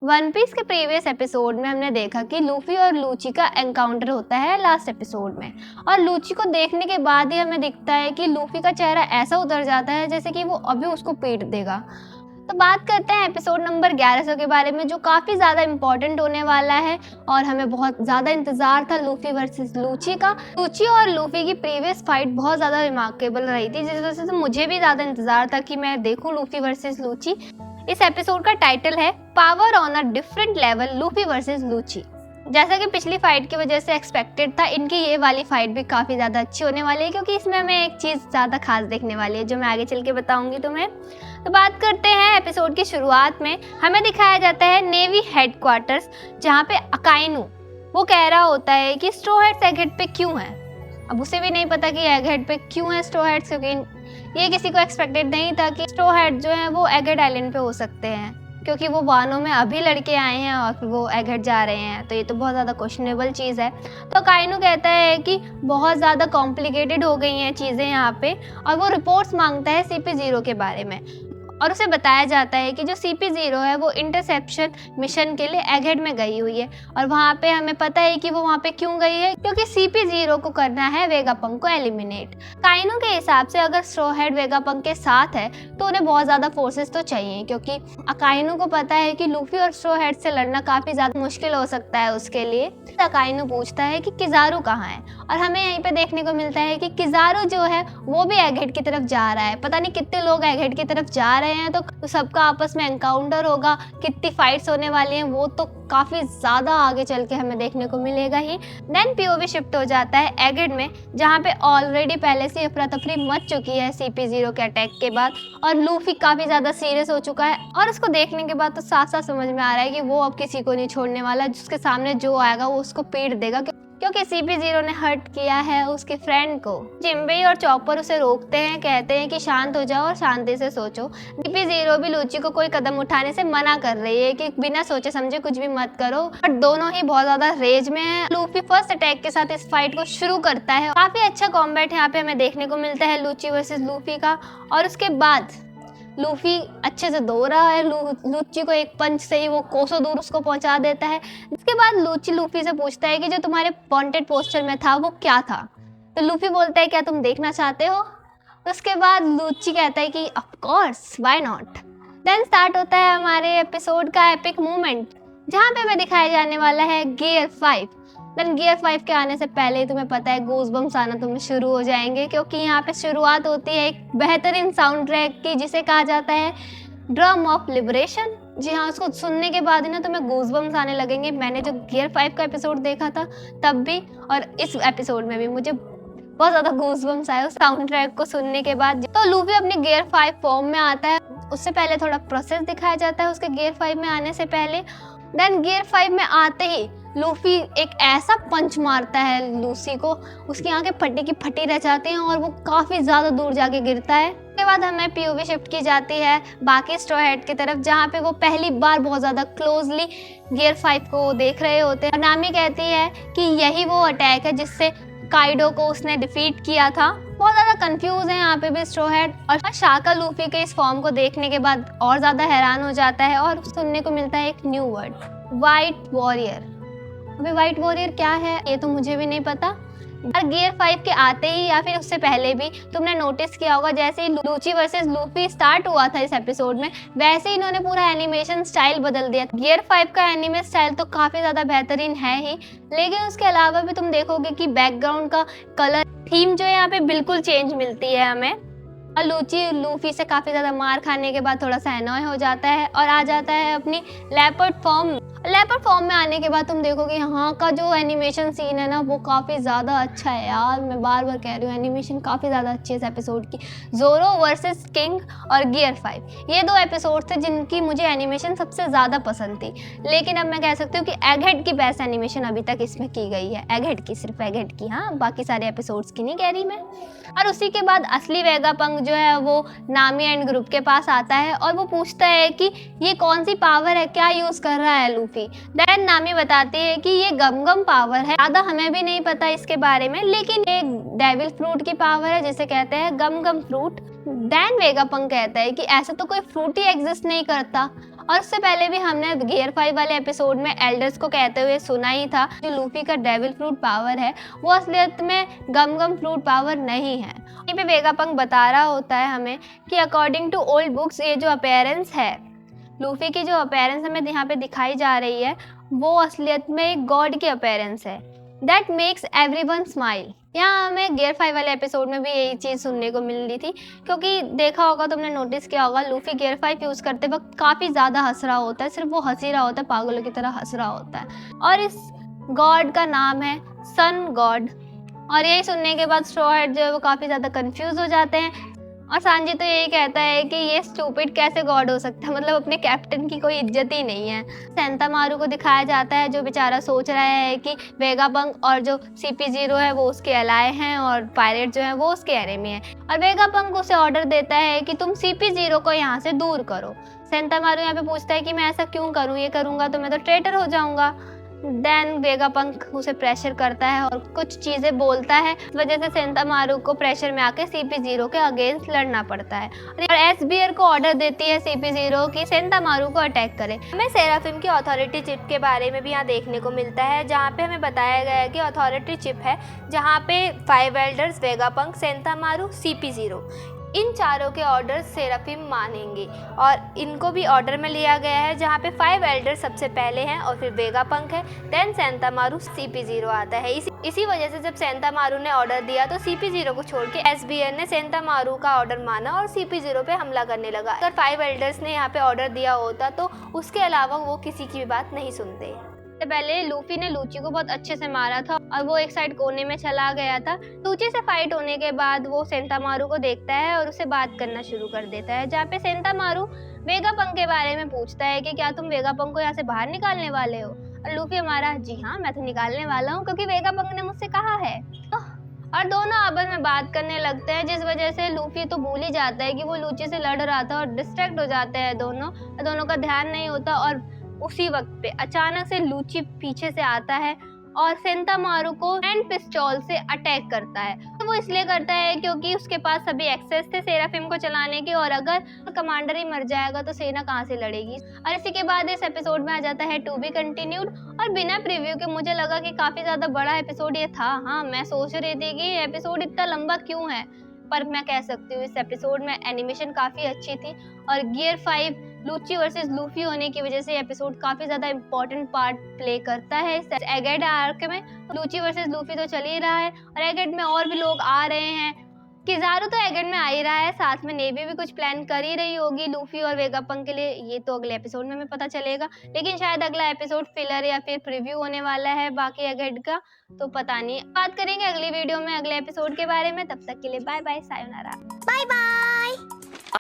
One piece के previous episode में हमने देखा कि लूफी और लूची का एनकाउंटर होता है लास्ट एपिसोड में, और लूची को देखने के बाद ही हमें दिखता है कि लूफी का चेहरा ऐसा उतर जाता है जैसे कि वो अभी उसको पीट देगा। तो बात करते हैं एपिसोड नंबर 1100 के बारे में, जो काफ़ी ज़्यादा इंपॉर्टेंट होने वाला है और हमें बहुत ज़्यादा इंतज़ार था लूफी वर्सेस लूची का। लूची और लूफी की प्रीवियस फाइट बहुत ज़्यादा रिमार्केबल रही थी, जिस वजह से मुझे भी ज़्यादा इंतज़ार था कि मैं देखूँ लूफी वर्सेस लूची। इस एपिसोड का टाइटल है power on a different level, Luffy versus Lucci. जैसा कि पिछली फाइट की वजह से एक्सपेक्टेड था, इनकी ये वाली फाइट भी काफ़ी ज़्यादा अच्छी होने वाली है, क्योंकि इसमें हमें एक चीज़ ज़्यादा खास देखने वाली है जो मैं आगे चल के बताऊंगी तुम्हें। तो बात करते हैं एपिसोड की शुरुआत में हमें दिखाया जाता है नेवी हेडक्वार्टर्स, जहाँ पे अकाइनू वो कह रहा होता है कि स्ट्रो हेड्स एगहेड पे क्यों है। अब उसे भी नहीं पता कि एगहेड पे क्यों है स्ट्रो हेड्स, क्योंकि ये किसी को एक्सपेक्टेड नहीं था कि स्ट्रो हेड जो है वो एगहेड आइलैंड पे हो सकते हैं, क्योंकि वो वानों में अभी लड़के आए हैं और फिर वो एगहेड जा रहे हैं, तो ये तो बहुत ज़्यादा क्वेश्चनेबल चीज़ है। तो काइनू कहता है कि बहुत ज़्यादा कॉम्प्लिकेटेड हो गई हैं चीज़ें यहाँ पे, और वो रिपोर्ट्स मांगता है CP0 के बारे में, और उसे बताया जाता है कि जो CP0 है वो इंटरसेप्शन मिशन के लिए एगहेड में गई हुई है, और वहाँ पे हमें पता है कि वो वहाँ पे क्यों गई है, क्योंकि CP0 को करना है वेगापंक को एलिमिनेट। काइनू के हिसाब से अगर स्ट्रो हेड वेगापंक के साथ है तो उन्हें बहुत ज़्यादा फोर्सेस तो चाहिए, क्योंकि अकाइनू को पता है कि लूफी और स्ट्रो हेड से लड़ना काफ़ी ज़्यादा मुश्किल हो सकता है उसके लिए। अकाइनू पूछता है कि किजारू कहाँ है, और हमें यहीं पे देखने को मिलता है कि किजारू जो है वो भी एगहेड की तरफ जा रहा है। पता नहीं कितने लोग एगहेड की तरफ जा रहे हैं, तो सबका आपस में एनकाउंटर होगा, कितनी फाइट्स होने वाली हैं वो तो काफ़ी ज़्यादा आगे चल के हमें देखने को मिलेगा ही। देन POV शिफ्ट हो जाता है एगहेड में, जहाँ पे ऑलरेडी पहले से अफरा तफरी मच चुकी है CP0 के अटैक के बाद, और लूफी काफ़ी ज़्यादा सीरियस हो चुका है, और उसको देखने के बाद तो साफ साफ समझ में आ रहा है कि वो अब किसी को नहीं छोड़ने वाला, जिसके सामने जो आएगा वो उसको पीट देगा, क्योंकि CP0 ने हर्ट किया है उसके फ्रेंड को। जिम्बे और चॉपर उसे रोकते हैं, कहते हैं कि शांत हो जाओ और शांति से सोचो। CP0 भी लूची को कोई कदम उठाने से मना कर रही है कि बिना सोचे समझे कुछ भी मत करो, और दोनों ही बहुत ज्यादा रेज में है। लूफी फर्स्ट अटैक के साथ इस फाइट को शुरू करता है। काफी अच्छा कॉम्बैट यहाँ पे हमें देखने को मिलता है लूची वर्सेस लूफी का, और उसके बाद लूफी अच्छे से दो रहा है, लूची को एक पंच से ही वो कोसों दूर उसको पहुंचा देता है। इसके बाद लूची लूफी से पूछता है कि जो तुम्हारे वांटेड पोस्टर में था वो क्या था, तो लूफी बोलता है क्या तुम देखना चाहते हो। उसके बाद लूची कहता है कि of course, why not. Then start होता है हमारे एपिसोड का एपिक मोमेंट, जहाँ पे हमें दिखाया जाने वाला है गियर 5। देन गियर 5 के आने से पहले ही तुम्हें पता है गूज़बम्स आना तुम्हें शुरू हो जाएंगे, क्योंकि यहाँ पे शुरुआत होती है एक बेहतरीन साउंड ट्रैक की, जिसे कहा जाता है ड्रम ऑफ लिबरेशन। जी हाँ, उसको सुनने के बाद ही ना तुम्हें गूज़बम्स आने लगेंगे। मैंने जो गियर 5 का एपिसोड देखा था तब भी, और इस एपिसोड में भी मुझे बहुत ज़्यादा गूज़बम्स आए उस साउंड ट्रैक को सुनने के बाद। तो लूफी अपने गियर 5 फॉर्म में आता है, उससे पहले थोड़ा प्रोसेस दिखाया जाता है उसके गियर 5 में आने से पहले। देन गियर 5 में आते ही लूफी एक ऐसा पंच मारता है लूसी को, उसकी आंखें फटी की फटी रह जाती हैं और वो काफ़ी ज़्यादा दूर जाके गिरता है। उसके बाद हमें POV शिफ्ट की जाती है बाकी स्ट्रो हेड की तरफ, जहाँ पे वो पहली बार बहुत ज़्यादा क्लोजली गियर 5 को देख रहे होते हैं। नामी कहती है कि यही वो अटैक है जिससे काइडो को उसने डिफीट किया था। बहुत ज़्यादा कंफ्यूज है यहाँ पे भी स्ट्रो हेड, और शाका लूफी के इस फॉर्म को देखने के बाद और ज़्यादा हैरान हो जाता है, और सुनने को मिलता है एक न्यू वर्ड, वाइट वॉरियर। अभी वाइट वॉरियर क्या है ये तो मुझे भी नहीं पता। और गियर 5 के आते ही या फिर उससे पहले भी तुमने नोटिस किया होगा, जैसे ही लूची वर्सेस लूफी स्टार्ट हुआ था इस एपिसोड में, वैसे ही इन्होंने पूरा एनिमेशन स्टाइल बदल दिया। गियर 5 का एनिमे स्टाइल तो काफ़ी ज़्यादा बेहतरीन है ही, लेकिन उसके अलावा भी तुम देखोगे कि बैकग्राउंड का कलर थीम जो है यहाँ पे बिल्कुल चेंज मिलती है हमें। और लूची लूफी से काफ़ी ज़्यादा मार खाने के बाद थोड़ा सा एनॉय हो जाता है और आ जाता है अपनी लेपर्ड फॉर्म। लेपर्ड फॉर्म में आने के बाद तुम देखोगे यहाँ का जो एनिमेशन सीन है ना वो काफ़ी ज़्यादा अच्छा है यार। मैं बार बार कह रही हूँ, एनिमेशन काफ़ी ज़्यादा अच्छी है इस एपिसोड की। ज़ोरो वर्सेस किंग और गियर 5 ये 2 एपिसोड थे जिनकी मुझे एनिमेशन सबसे ज़्यादा पसंद थी, लेकिन अब मैं कह सकती हूँ कि एगहेड की बेस्ट एनिमेशन अभी तक इसमें की गई है। एगहेड की, सिर्फ एगहेड की, हाँ, बाकी सारे एपिसोड्स की नहीं कह रही मैं। और उसी के बाद असली वेगापंक जो है वो नामी एंड ग्रुप के पास आता है और वो पूछता है कि ये कौन सी पावर है, क्या यूज़ कर रहा है लूफी। देन नामी बताती है कि ये गम गम पावर है, ज़्यादा हमें भी नहीं पता इसके बारे में, लेकिन एक डेविल फ्रूट की पावर है जिसे कहते हैं गम गम फ्रूट। देन वेगापंक कहता है कि ऐसा तो कोई फ्रूट ही एग्जिस्ट नहीं करता, और उससे पहले भी हमने गियर 5 वाले एपिसोड में एल्डर्स को कहते हुए सुना ही था जो लूफी का डेविल फ्रूट पावर है वो असलियत में गम गम फ्रूट पावर नहीं है। यहीं पे वेगापंक बता रहा होता है हमें कि अकॉर्डिंग टू ओल्ड बुक्स ये जो अपीयरेंस है लूफी की जो अपीयरेंस हमें यहाँ पे दिखाई जा रही है वो असलियत में एक गॉड की अपीयरेंस है दैट मेक्स एवरीवन स्माइल। यहाँ हमें गियर 5 वाले एपिसोड में भी यही चीज़ सुनने को मिल रही थी क्योंकि देखा होगा तुमने नोटिस किया होगा लूफी गियर 5 यूज़ करते वक्त काफ़ी ज़्यादा हंस रहा होता है, सिर्फ वो हंस ही रहा होता है, पागलों की तरह हंस रहा होता है और इस गॉड का नाम है सन गॉड। और यही सुनने के बाद स्ट्रॉ हैट जो है वो काफ़ी ज़्यादा कंफ्यूज हो जाते हैं और सांजी तो यही कहता है कि ये स्टूपिड कैसे गॉड हो सकता है, मतलब अपने कैप्टन की कोई इज्जत ही नहीं है। सेंतामारू को दिखाया जाता है जो बेचारा सोच रहा है कि वेगापंक और जो CP0 है वो उसके अलाय हैं और पायरेट जो है वो उसके एनिमी है और वेगापंक उसे ऑर्डर देता है कि तुम CP0 को यहाँ से दूर करो। सेंतामारू यहाँ पे पूछता है कि मैं ऐसा क्यों करूँ, ये करूँगा तो मैं तो ट्रेटर हो जाऊँगा। देन वेगापंक उसे प्रेशर करता है और कुछ चीज़ें बोलता है, इस वजह से सेंतामारू को प्रेशर में आके CP0 के अगेंस्ट लड़ना पड़ता है और एसबीआर को ऑर्डर देती है CP0 की सेंतामारू को अटैक करे। हमें सेराफिम की अथॉरिटी चिप के बारे में भी यहाँ देखने को मिलता है जहाँ पे हमें बताया गया है कि अथॉरिटी चिप है जहाँ पे 5 एल्डर्स वेगापंक, सेंतामारू, CP0 इन चारों के ऑर्डर सेराफिम मानेंगे और इनको भी ऑर्डर में लिया गया है जहाँ पे 5 एल्डर सबसे पहले हैं और फिर वेगापंक है, देन सेंतामारू, CP0 आता है। इसी वजह से जब सेंतामारू ने ऑर्डर दिया तो CP0 को छोड़ के एसबीआर ने सेंतामारू का ऑर्डर माना और CP0 पे हमला करने लगा। अगर 5 एल्डर्स ने यहाँ पे ऑर्डर दिया होता तो उसके अलावा वो किसी की भी बात नहीं सुनते। पहले लूफी ने लूची को बहुत अच्छे से मारा था और वो एक साइड कोने में चला गया था। लूची से फाइट होने के बाद वो सेंतामारू को देखता है और उसे बात करना शुरू कर देता है जहाँ पे सेंतामारू वेगापंक के बारे में पूछता है कि क्या तुम वेगापंक को यहाँ से बाहर निकालने वाले हो और लूफी हमारा जी हाँ मैं तो निकालने वाला हूँ क्योंकि वेगापंक ने मुझसे कहा है और दोनों आपस में बात करने लगते हैं जिस वजह से लूफी तो भूल ही जाता है कि वो लूची से लड़ रहा था और डिस्ट्रैक्ट हो जाते हैं दोनों का ध्यान नहीं होता और उसी वक्त पे अचानक से लूची पीछे से आता है और सेंतामारू को हैंड पिस्टल से अटैक करता है। तो वो इसलिए करता है क्योंकि उसके पास सभी एक्सेस थे सेराफिम को चलाने के और अगर कमांडर ही मर जाएगा तो सेना कहाँ से लड़ेगी। और इसी के बाद इस एपिसोड में आ जाता है टू बी कंटिन्यूड और बिना प्रीव्यू के मुझे लगा कि काफी ज्यादा बड़ा एपिसोड ये था। हाँ मैं सोच रही थी कि एपिसोड इतना लंबा क्यों है पर मैं कह सकती हूँ इस एपिसोड में एनिमेशन काफ़ी अच्छी थी और गियर 5 लूची वर्सेस लूफी होने की वजह से एपिसोड काफ़ी ज़्यादा इंपॉर्टेंट पार्ट प्ले करता है। इस एगेड आर्क में लूची वर्सेस लूफी तो चल ही रहा है और एगेड में और भी लोग आ रहे हैं। किज़ारू तो एगेड में आ ही रहा है, साथ में नेवी भी कुछ प्लान कर ही रही होगी लूफी और वेगापंक के लिए, ये तो अगले एपिसोड में हमें पता चलेगा। लेकिन शायद अगला एपिसोड फिलर या फिर प्रीव्यू होने वाला है बाकी एगेड का, तो पता नहीं। बात करेंगे अगली वीडियो में अगले एपिसोड के बारे में। तब तक के लिए बाय बाय, सायोनारा, बाय बाय।